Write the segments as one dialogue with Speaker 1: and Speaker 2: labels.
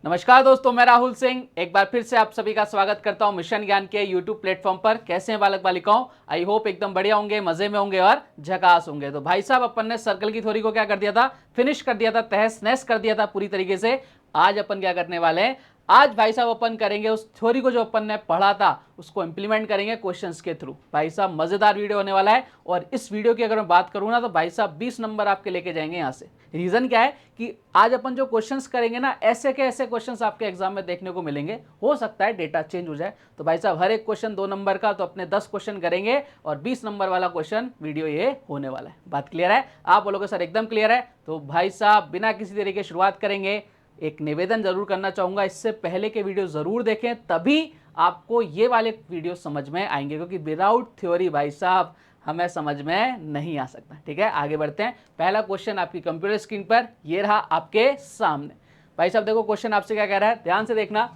Speaker 1: नमस्कार दोस्तों, मैं राहुल सिंह एक बार फिर से आप सभी का स्वागत करता हूं मिशन ज्ञान के यूट्यूब प्लेटफॉर्म पर। कैसे हैं बालक बालिकाओं? आई होप एकदम बढ़िया होंगे, मजे में होंगे और झकास होंगे। तो भाई साहब, अपन ने सर्कल की थ्योरी को क्या कर दिया था, फिनिश कर दिया था, तहस नहस कर दिया था पूरी तरीके से। आज अपन क्या करने वाले हैं, आज भाई साहब अपन करेंगे उस थ्योरी को जो अपन ने पढ़ा था उसको इंप्लीमेंट करेंगे क्वेश्चंस के थ्रू। भाई साहब मजेदार वीडियो होने वाला है और इस वीडियो की अगर मैं बात करूं ना तो भाई साहब 20 नंबर आपके लेके जाएंगे यहां से। रीजन क्या है कि आज अपन जो क्वेश्चंस करेंगे ना, ऐसे के ऐसे क्वेश्चंस आपके एग्जाम में देखने को मिलेंगे। हो सकता है डेटा चेंज हो जाए, तो भाई साहब हर एक क्वेश्चन 2 नंबर का, तो अपने 10 क्वेश्चन करेंगे और 20 नंबर वाला क्वेश्चन वीडियो ये होने वाला है। बात क्लियर है? आप बोलोगे सर एकदम क्लियर है। तो भाई साहब बिना किसी तरीके शुरुआत करेंगे। एक निवेदन जरूर करना चाहूंगा, इससे पहले के वीडियो जरूर देखें, तभी आपको ये वाले वीडियो समझ में आएंगे, क्योंकि विदाउट थ्योरी भाई साहब हमें समझ में नहीं आ सकता। ठीक है, आगे बढ़ते हैं। पहला क्वेश्चन आपकी कंप्यूटर स्क्रीन पर ये रहा आपके सामने। भाई साहब देखो, क्वेश्चन आपसे क्या कह रहा है, ध्यान से देखना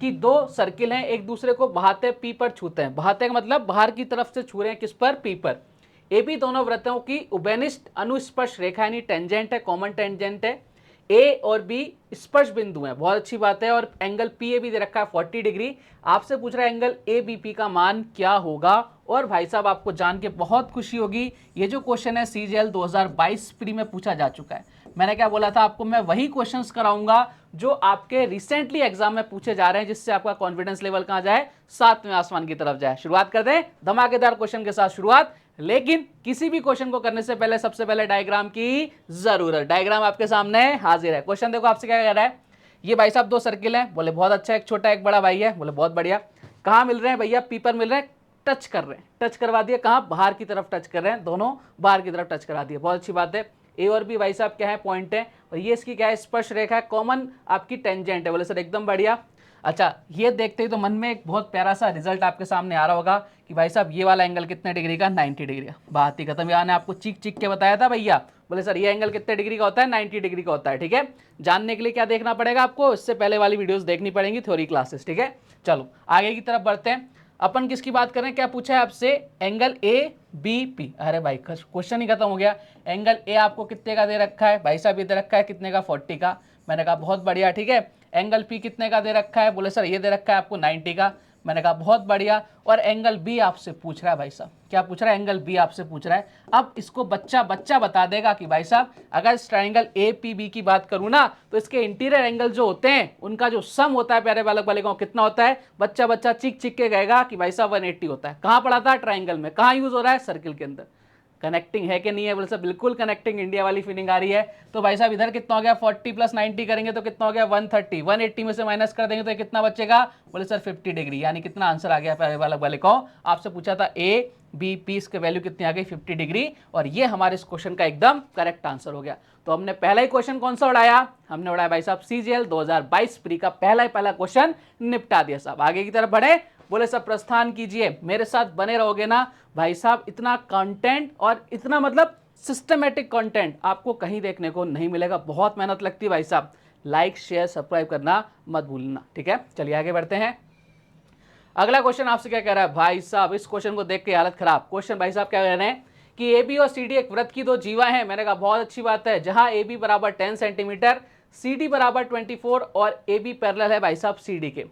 Speaker 1: कि दो सर्किल हैं, एक दूसरे को बहाते पी पर छूते हैं। बहाते का मतलब बाहर की तरफ से छू रहे हैं, किस पर? पी पर। ए बी दोनों वृत्तों की उभयनिष्ठ अनुस्पर्श रेखा यानी टेंजेंट है, कॉमन टेंजेंट है। ए और बी स्पर्श बिंदु हैं, बहुत अच्छी बात है। और एंगल पी ए बी दे रखा है 40 डिग्री। आपसे पूछ रहा है एंगल ए बी पी का मान क्या होगा। और भाई साहब आपको जान के बहुत खुशी होगी, ये जो क्वेश्चन है सीजीएल 2022 प्री में पूछा जा चुका है। मैंने क्या बोला था आपको, मैं वही क्वेश्चंस कराऊंगा जो आपके रिसेंटली एग्जाम में पूछे जा रहे हैं, जिससे आपका कॉन्फिडेंस लेवल कहां जाए, 7वें आसमान की तरफ जाए। शुरुआत कर दें धमाकेदार क्वेश्चन के साथ शुरुआत। लेकिन किसी भी क्वेश्चन को करने से पहले सबसे पहले डायग्राम की जरूरत। डायग्राम आपके सामने हाजिर है। क्वेश्चन देखो आपसे क्या कह रहा है, ये भाई साहब दो सर्किल हैं। बोले बहुत अच्छा, एक छोटा एक बड़ा भाई है। बोले बहुत बढ़िया। कहां मिल रहे हैं भैया? पी पर मिल रहे हैं, टच कर रहे हैं। टच करवा दिए, कहां? बाहर की तरफ टच कर रहे हैं, दोनों बाहर की तरफ टच करा दिए। बहुत अच्छी बात है। ए और बी भाई साहब क्या है? पॉइंट है। और ये इसकी क्या है? स्पर्श रेखा है, कॉमन आपकी टेंजेंट है। बोले सर एकदम बढ़िया। अच्छा, ये देखते ही तो मन में एक बहुत प्यारा सा रिजल्ट आपके सामने आ रहा होगा कि भाई साहब ये वाला एंगल कितने डिग्री का? 90 डिग्री का। बात ही खत्म। यहाँ ने आपको चीख चीख के बताया था भैया। बोले सर ये एंगल कितने डिग्री का होता है? 90 डिग्री का होता है। ठीक है, जानने के लिए क्या देखना पड़ेगा आपको? इससे पहले वाली वीडियोस देखनी पड़ेंगी, थ्योरी क्लासेस। ठीक है, चलो आगे की तरफ बढ़ते हैं। अपन किसकी बात कर रहे हैं? क्या पूछा है आपसे? Angle A B P. अरे भाई क्वेश्चन ही खत्म हो गया। एंगल ए आपको कितने का दे रखा है? भाई साहब ये दे रखा है कितने का? 40 का। मैंने कहा बहुत बढ़िया। ठीक है, एंगल पी कितने का दे रखा है? बोले सर ये दे रखा है आपको 90 का। मैंने कहा बहुत बढ़िया। और एंगल बी आपसे पूछ रहा है भाई साहब, क्या पूछ रहा है? एंगल बी आपसे पूछ रहा है। अब इसको बच्चा बच्चा बता देगा कि भाई साहब अगर इस ट्राइंगल ए पी बी की बात करूं ना, तो इसके इंटीरियर एंगल जो होते हैं उनका जो सम होता है प्यारे बालक बालिकाओं, कितना होता है? बच्चा बच्चा चीख चीख के कहेगा कि भाई साहब 180 होता है। कहां पढ़ा था? ट्राइंगल में। कहां यूज हो रहा है? सर्किल के अंदर। कनेक्टिंग है कि नहीं है? बोले सर बिल्कुल कनेक्टिंग, इंडिया वाली फीलिंग आ रही है। तो भाई साहब इधर कितना हो गया? 40 प्लस 90 करेंगे तो कितना हो गया? 130। 180 में से माइनस कर देंगे तो कितना बचेगा? बोले सर 50 डिग्री। यानी कितना आंसर आ गया प्यारे बालक बालिकाओं? आपसे पूछा था ए बी पी, इसके वैल्यू कितनी आ गई? 50 डिग्री। और ये हमारे इस क्वेश्चन का एकदम करेक्ट आंसर हो गया। तो हमने पहला ही क्वेश्चन कौन सा उड़ाया? हमने उड़ाया भाई साहब सीजीएल 2022 प्री का पहला क्वेश्चन निपटा दिया साहब। आगे की तरफ बढ़े। बोले सब प्रस्थान कीजिए, मेरे साथ बने रहोगे ना भाई साहब, इतना कंटेंट और इतना मतलब सिस्टमेटिक कंटेंट आपको कहीं देखने को नहीं मिलेगा। बहुत मेहनत लगती है भाई साहब। लाइक शेयर सब्सक्राइब करना मत भूलना। ठीक है, चलिए आगे बढ़ते हैं। अगला क्वेश्चन आपसे क्या कह रहा है भाई साहब? इस क्वेश्चन को देख के हालत खराब। क्वेश्चन भाई साहब क्या कह रहे हैं कि ए बी और सी डी एक वृत्त की दो जीवा हैं। मैंने कहा बहुत अच्छी बात है। जहां ए बी बराबर 10 सेंटीमीटर, सी डी बराबर 24 और ए बी पैरेलल है भाई साहब सी डी के।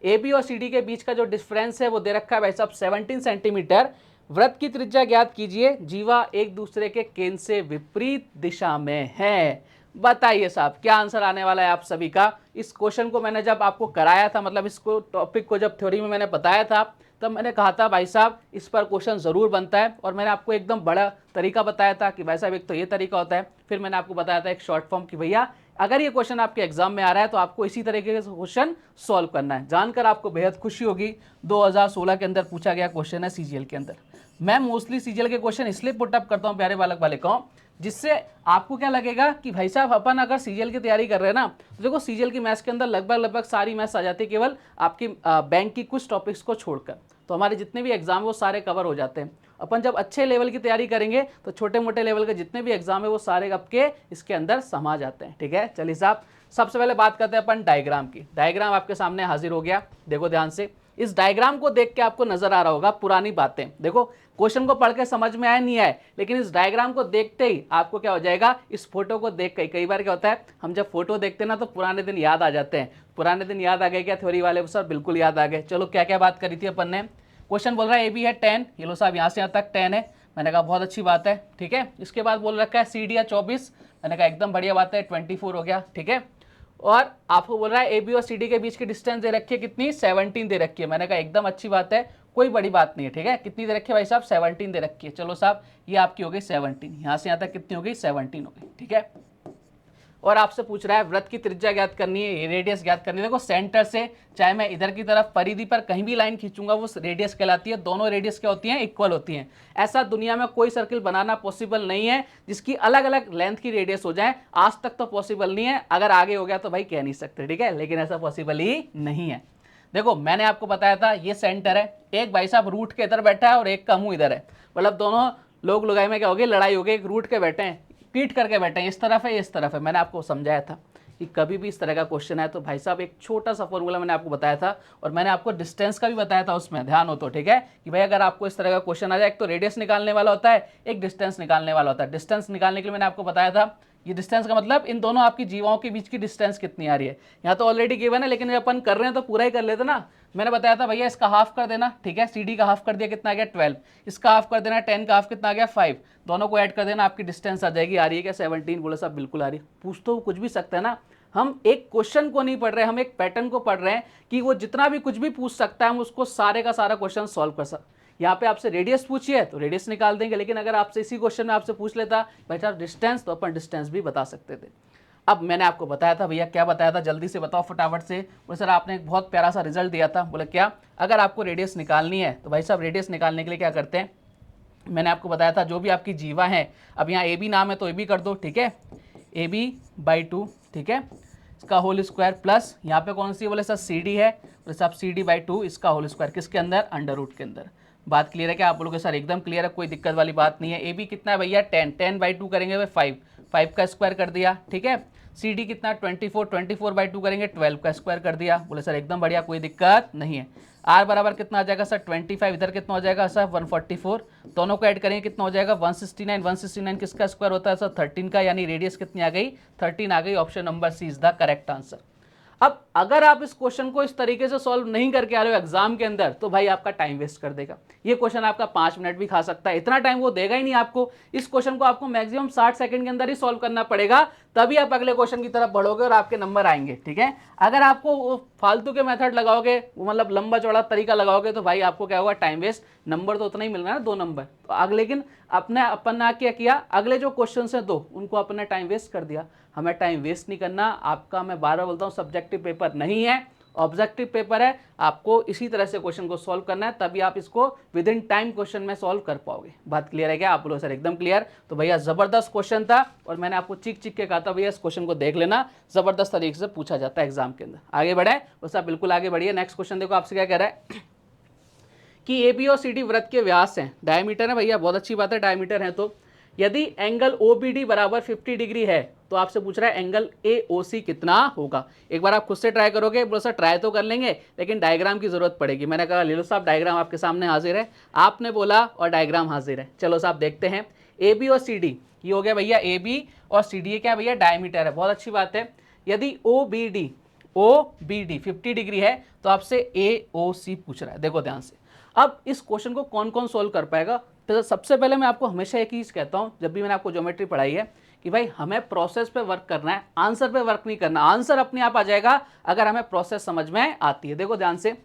Speaker 1: ए बी और सी डी के बीच का जो डिफरेंस है वो दे रखा है भाई साहब 17 सेंटीमीटर। वृत्त की त्रिज्या ज्ञात कीजिए। जीवा एक दूसरे के केंद्र से विपरीत दिशा में है। बताइए साहब क्या आंसर आने वाला है आप सभी का? इस क्वेश्चन को मैंने जब आपको कराया था, मतलब इसको टॉपिक को जब थ्योरी में मैंने बताया था, तब मैंने कहा था भाई साहब इस पर क्वेश्चन जरूर बनता है। और मैंने आपको एकदम बड़ा तरीका बताया था कि भाई साहब एक तो ये तरीका होता है, फिर मैंने आपको बताया था एक शॉर्ट फॉर्म कि भैया अगर ये क्वेश्चन आपके एग्जाम में आ रहा है तो आपको इसी तरीके से क्वेश्चन सॉल्व करना है। जानकर आपको बेहद खुशी होगी, 2016 के अंदर पूछा गया क्वेश्चन है सीजीएल के अंदर। मैं मोस्टली सीजीएल के क्वेश्चन इसलिए पुटअप करता हूं प्यारे बालक बालिकाओं, जिससे आपको क्या लगेगा कि भाई साहब अपन अगर सीजीएल की तैयारी कर रहे हैं ना, तो देखो सीजीएल की मैथ्स के अंदर लगभग सारी मैथ्स आ जाती है, केवल आपकी बैंक की कुछ टॉपिक्स को छोड़कर। तो हमारे जितने भी एग्जाम है वो सारे कवर हो जाते हैं। अपन जब अच्छे लेवल की तैयारी करेंगे तो छोटे मोटे लेवल के जितने भी एग्जाम है वो सारे आपके इसके अंदर समा जाते हैं। ठीक है, चलिए साहब सबसे पहले बात करते हैं अपन डायग्राम की। डायग्राम आपके सामने हाजिर हो गया, देखो ध्यान से। इस डायग्राम को देख के आपको नजर आ रहा होगा पुरानी बातें। देखो क्वेश्चन को पढ़ के समझ में आया नहीं आए, लेकिन इस डायग्राम को देखते ही आपको क्या हो जाएगा, इस फोटो को देख के। कई बार क्या होता है, हम जब फोटो देखते हैं ना तो पुराने दिन याद आ जाते हैं। पुराने दिन याद आ गए क्या थ्योरी वाले सर? बिल्कुल याद आ गए। चलो क्या क्या बात करी थी अपन ने। क्वेश्चन बोल रहा है ए बी है 10, ये लो साहब यहाँ से यहाँ तक 10 है। मैंने कहा बहुत अच्छी बात है, ठीक है। इसके बाद बोल रखा है सी डी है 24, मैंने कहा एकदम बढ़िया बात है, 24 हो गया, ठीक है। और आपको बोल रहा है ए बी और सी डी के बीच की डिस्टेंस दे रखी है कितनी, 17 दे रखी है। मैंने कहा एकदम अच्छी बात है, कोई बड़ी बात नहीं है, ठीक है। कितनी दे रखी है भाई साहब? 17 दे रखी है। चलो साहब ये आपकी हो गई 17, यहाँ से यहाँ तक कितनी हो गई? 17 हो गई, ठीक है। और आपसे पूछ रहा है वृत्त की त्रिज्या ज्ञात करनी है, रेडियस ज्ञात करनी है। देखो सेंटर से चाहे मैं इधर की तरफ परिधि पर कहीं भी लाइन खींचूंगा वो रेडियस कहलाती है। दोनों रेडियस क्या होती हैं? इक्वल होती हैं। ऐसा दुनिया में कोई सर्किल बनाना पॉसिबल नहीं है जिसकी अलग अलग लेंथ की रेडियस हो जाए। आज तक तो पॉसिबल नहीं है, अगर आगे हो गया तो भाई कह नहीं सकते, ठीक है, लेकिन ऐसा पॉसिबल ही नहीं है। देखो मैंने आपको बताया था ये सेंटर है, एक भाई साहब रूट के इधर बैठा है और एक का मुंह इधर है, मतलब दोनों लोग लगाई में क्या हो गई? लड़ाई हो गई। एक रूट के बैठे हैं, पीट करके बैठे हैं, इस तरफ है इस तरफ है। मैंने आपको समझाया था कि कभी भी इस तरह का क्वेश्चन है तो भाई साहब एक छोटा सा फॉर्मूला मैंने आपको बताया था, और मैंने आपको डिस्टेंस का भी बताया था उसमें, ध्यान हो तो, ठीक है, कि भाई अगर आपको इस तरह का क्वेश्चन आ जाए, एक तो रेडियस निकालने वाला होता है, एक डिस्टेंस निकालने वाला होता है। डिस्टेंस निकालने के लिए मैंने आपको बताया था ये डिस्टेंस का मतलब इन दोनों आपकी जीवाओं के बीच की डिस्टेंस कितनी आ रही है। यहाँ तो ऑलरेडी गिवन है, लेकिन जब अपन कर रहे हैं तो पूरा ही कर लेते ना। मैंने बताया था भैया इसका हाफ कर देना, ठीक है, CD का हाफ कर दिया, कितना आ गया? 12। इसका हाफ कर देना, 10 का हाफ कितना आ गया? 5। दोनों को ऐड कर देना, आपकी डिस्टेंस आ जाएगी। आ रही है क्या 17? बोले साहब बिल्कुल आ रही है। पूछ तो कुछ भी सकते हैं ना, हम एक क्वेश्चन को नहीं पढ़ रहे, हम एक पैटर्न को पढ़ रहे हैं कि वो जितना भी कुछ भी पूछ सकता है हम उसको सारे का सारा क्वेश्चन सॉल्व कर सकते। यहाँ पे आपसे रेडियस पूछिए तो रेडियस निकाल देंगे, लेकिन अगर आपसे इसी क्वेश्चन में आपसे पूछ लेता भाई साहब डिस्टेंस, तो अपन डिस्टेंस भी बता सकते थे। अब मैंने आपको बताया था, भैया क्या बताया था, जल्दी से बताओ फटाफट से। बोले सर आपने एक बहुत प्यारा सा रिजल्ट दिया था। बोले क्या? अगर आपको रेडियस निकालनी है तो भाई साहब रेडियस निकालने के लिए क्या करते हैं, मैंने आपको बताया था जो भी आपकी जीवा है, अब यहाँ ए बी नाम है तो ए बी कर दो, ठीक है, ए बी बाई 2, ठीक है, इसका होल स्क्वायर प्लस यहाँ पे कौन सी है? बोले सर सी डी है। बोले साहब सी डी बाई 2 इसका होल स्क्वायर, किसके अंदर? अंडर रूट के अंदर। बात क्लियर है क्या आप लोगों के? सर एकदम क्लियर है, कोई दिक्कत वाली बात नहीं है। ए बी कितना है भैया? 10, 10 बाई 2 करेंगे भाई 5 का स्क्वायर कर दिया, ठीक है। सी डी कितना? 24, 24 बाई 2 करेंगे 12 का स्क्वायर कर दिया। बोले सर एकदम बढ़िया, कोई दिक्कत नहीं है। आर बराबर कितना आ जाएगा सर? 25। इधर कितना हो जाएगा सर? 144। दोनों को ऐड करेंगे कितना हो जाएगा? 169। 169 किसका स्क्वायर होता है सर? 13 का, यानी रेडियस कितनी आ गई? 13 आ गई। Option number C is the correct answer. अब अगर आप इस क्वेश्चन को इस तरीके से सॉल्व नहीं करके आ रहे हो एग्जाम के अंदर, तो भाई आपका टाइम वेस्ट कर देगा। ये क्वेश्चन आपका 5 मिनट भी खा सकता है, इतना टाइम वो देगा ही नहीं आपको। इस क्वेश्चन को आपको मैक्सिमम 60 सेकंड के अंदर ही सॉल्व करना पड़ेगा, तभी आप अगले क्वेश्चन की तरफ बढ़ोगे और आपके नंबर आएंगे, ठीक है। अगर आपको वो फालतू के मेथड लगाओगे, मतलब लंबा चौड़ा तरीका लगाओगे, तो भाई आपको क्या होगा? Time waste. नंबर तो उतना ही मिलना है ना, 2 नंबर। तो अगले लेकिन अपन ने क्या किया, अगले जो क्वेश्चन है 2 उनको अपने टाइम वेस्ट कर दिया। हमें टाइम वेस्ट नहीं करना। आपका मैं बार बार बोलता हूँ सब्जेक्टिव पेपर नहीं है, ऑब्जेक्टिव पेपर है। आपको इसी तरह से क्वेश्चन को सॉल्व करना है, तभी आप इसको विद इन टाइम क्वेश्चन में सॉल्व कर पाओगे। बात क्लियर है क्या आप लोग? सर एकदम क्लियर। तो भैया जबरदस्त क्वेश्चन था, और मैंने आपको चीख चीख के कहा था भैया इस क्वेश्चन को देख लेना, जबरदस्त तरीके से पूछा जाता है एग्जाम के अंदर। आगे बढ़े? बस आप बिल्कुल आगे बढ़िए। नेक्स्ट क्वेश्चन देखो आपसे क्या कह रहा है कि ए बी और सी डी वृत्त के व्यास हैं, डायमीटर है भैया, बहुत अच्छी बात है, डायमीटर है। तो यदि एंगल ओ बी डी बराबर 50 डिग्री है, तो आपसे पूछ रहा है एंगल ए ओ सी कितना होगा। एक बार आप खुद से ट्राई करोगे, बोलो सर ट्राई तो कर लेंगे लेकिन डायग्राम की जरूरत पड़ेगी। मैंने कहा ले लो साहब डायग्राम आपके सामने हाजिर है, आपने बोला और डायग्राम हाजिर है। चलो साहब देखते हैं। ए बी और सी डी, ये हो गया भैया ए बी और सी डी, ये क्या भैया? डायमीटर है, बहुत अच्छी बात है। यदि ओ बी डी 50 डिग्री है, तो आपसे ए ओ सी पूछ रहा है। देखो ध्यान से, अब इस क्वेश्चन को कौन कौन सोल्व कर पाएगा? तो सबसे पहले मैं आपको हमेशा एक चीज़ कहता हूं, जब भी मैंने आपको ज्योमेट्री पढ़ाई है, कि भाई हमें प्रोसेस पे वर्क करना है, आंसर पे वर्क नहीं करना। आंसर अपने आप आ जाएगा अगर हमें प्रोसेस समझ में आती है। देखो ध्यान से,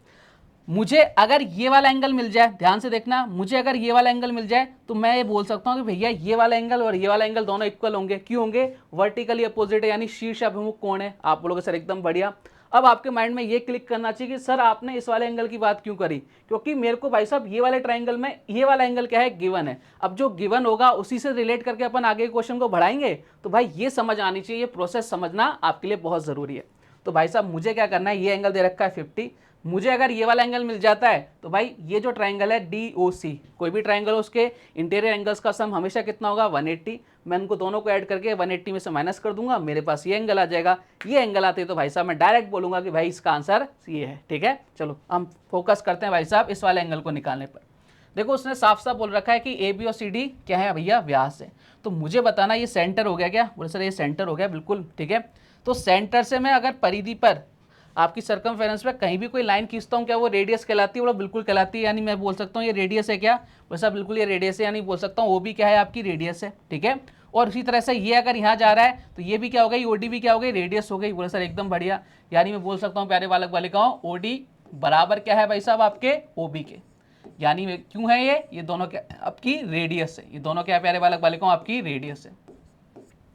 Speaker 1: मुझे अगर ये वाला एंगल मिल जाए, ध्यान से देखना, मुझे अगर ये वाला एंगल मिल जाए तो मैं ये बोल सकता हूँ कि भैया ये वाला एंगल और ये वाला एंगल दोनों इक्वल होंगे। क्यों होंगे? वर्टिकली अपोजिट है, यानी शीर्ष अभिमुख कोण है। आप बोलोगे सर एकदम बढ़िया। अब आपके माइंड में ये क्लिक करना चाहिए कि सर आपने इस वाले एंगल की बात क्यों करी, क्योंकि मेरे को भाई साहब ये वाले ट्राइंगल में ये वाला एंगल क्या है? गिवन है। अब जो गिवन होगा उसी से रिलेट करके अपन आगे क्वेश्चन को बढ़ाएंगे। तो भाई ये समझ आनी चाहिए, ये प्रोसेस समझना आपके लिए बहुत जरूरी है। तो भाई साहब मुझे क्या करना है, ये एंगल दे रखा है 50, मुझे अगर ये वाला एंगल मिल जाता है तो भाई ये जो ट्राइंगल है DOC, कोई भी ट्राइंगल उसके इंटीरियर एंगल्स का सम हमेशा कितना होगा 180, मैं उनको दोनों को ऐड करके 180 में से माइनस कर दूंगा, मेरे पास ये एंगल आ जाएगा। ये एंगल आते हैं तो भाई साहब मैं डायरेक्ट बोलूंगा कि भाई इसका आंसर ये है। ठीक है, चलो हम फोकस करते हैं भाई साहब इस वाले एंगल को निकालने पर। देखो उसने साफ साफ बोल रखा है कि AB और CD क्या है भैया, व्यास है। तो मुझे बताना ये सेंटर हो गया क्या, बोले सर ये सेंटर हो गया, बिल्कुल ठीक है। तो सेंटर से मैं अगर परिधि पर आपकी सर्कमफेरेंस पे कहीं भी कोई लाइन खींचता हूँ, क्या वो रेडियस कहलाती है, वो बिल्कुल कहलाती है। यानी मैं बोल सकता हूँ ये रेडियस है क्या, वैसा बिल्कुल ये रेडियस है, यानी बोल सकता हूँ वो भी क्या है आपकी रेडियस है। ठीक है, और इसी तरह से ये अगर यहाँ जा रहा है तो ये भी क्या हो गई, OD भी क्या हो गई, रेडियस हो गई। बोले सर एकदम बढ़िया, यानी मैं बोल सकता हूँ प्यारे बालक बालिकाओं OD बराबर क्या है भाई साहब आपके OB के, यानी क्यों है ये दोनों क्या आपकी रेडियस है, ये दोनों क्या प्यारे बालक बालिकाओं आपकी रेडियस है।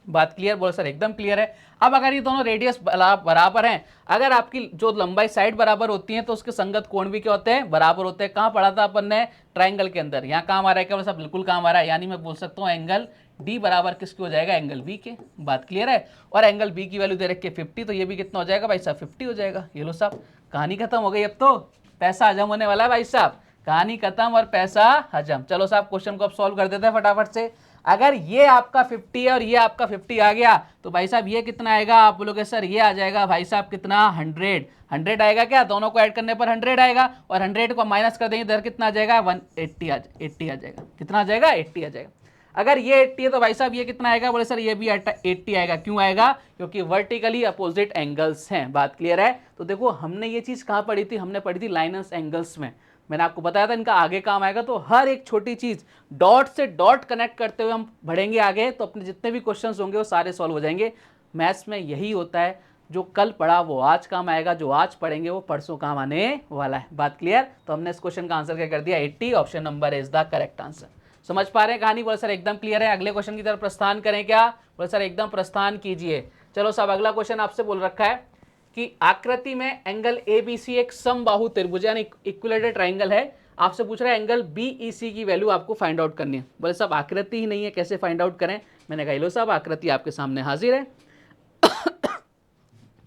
Speaker 1: बात क्लियर, बोलो सर एकदम क्लियर है। अब अगर ये दोनों रेडियस बराबर हैं, अगर आपकी जो लंबाई साइड बराबर होती है तो उसके संगत कोण भी क्या होते हैं, बराबर होते हैं। कहाँ पढ़ा था अपन ने, ट्राइंगल के अंदर। यहाँ काम आ रहा है क्या, सब बिल्कुल काम आ रहा है। यानी मैं बोल सकता हूँ एंगल D बराबर किसके हो जाएगा, एंगल B के। बात क्लियर है। और एंगल B की वैल्यू दे रखी है 50, तो ये भी कितना हो जाएगा भाई साहब 50 हो जाएगा। ये लो साहब कहानी खत्म हो गई, अब तो पैसा हजम होने वाला है भाई साहब, कहानी खत्म और पैसा हजम। चलो साहब क्वेश्चन को अब सॉल्व कर देते हैं फटाफट से। अगर ये आपका 50 है और ये आपका 50 आ गया तो भाई साहब ये कितना आएगा, आप बोलोगे सर ये आ जाएगा भाई साहब कितना 100 आएगा क्या, दोनों को ऐड करने पर 100 आएगा, और 100 को माइनस कर देंगे इधर कितना आ जाएगा 180 80 आ जाएगा। कितना आ जाएगा 80 आ जाएगा। अगर ये 80 है तो भाई साहब ये कितना आएगा, बोले सर ये भी 80 आएगा। क्यों आएगा, क्योंकि वर्टिकली अपोजिट एंगल्स हैं। बात क्लियर है। तो देखो हमने ये चीज कहाँ पढ़ी थी, हमने पढ़ी थी लाइनस एंगल्स में। मैंने आपको बताया था इनका आगे काम आएगा। तो हर एक छोटी चीज डॉट से डॉट कनेक्ट करते हुए हम बढ़ेंगे आगे, तो अपने जितने भी क्वेश्चंस होंगे वो सारे सॉल्व हो जाएंगे। मैथ्स में यही होता है, जो कल पढ़ा वो आज काम आएगा, जो आज पढ़ेंगे वो परसों काम आने वाला है। बात क्लियर। तो हमने इस क्वेश्चन का आंसर क्या कर दिया 80, option number is the correct answer. समझ पा रहे हैं कहानी, बोले सर एकदम क्लियर है। अगले क्वेश्चन की तरफ प्रस्थान करें क्या, बोले सर एकदम प्रस्थान कीजिए। चलो साहब अगला क्वेश्चन आपसे बोल रखा है कि आकृति में एंगल ABC एक समबाहु त्रिभुज यानी इक्विलेटरल ट्राइंगल है। आपसे पूछ रहा है एंगल BEC की वैल्यू आपको फाइंड आउट करनी है। बोले साहब आकृति ही नहीं है, कैसे फाइंड आउट करें। मैंने कहा लो साहब आकृति आपके सामने हाजिर है।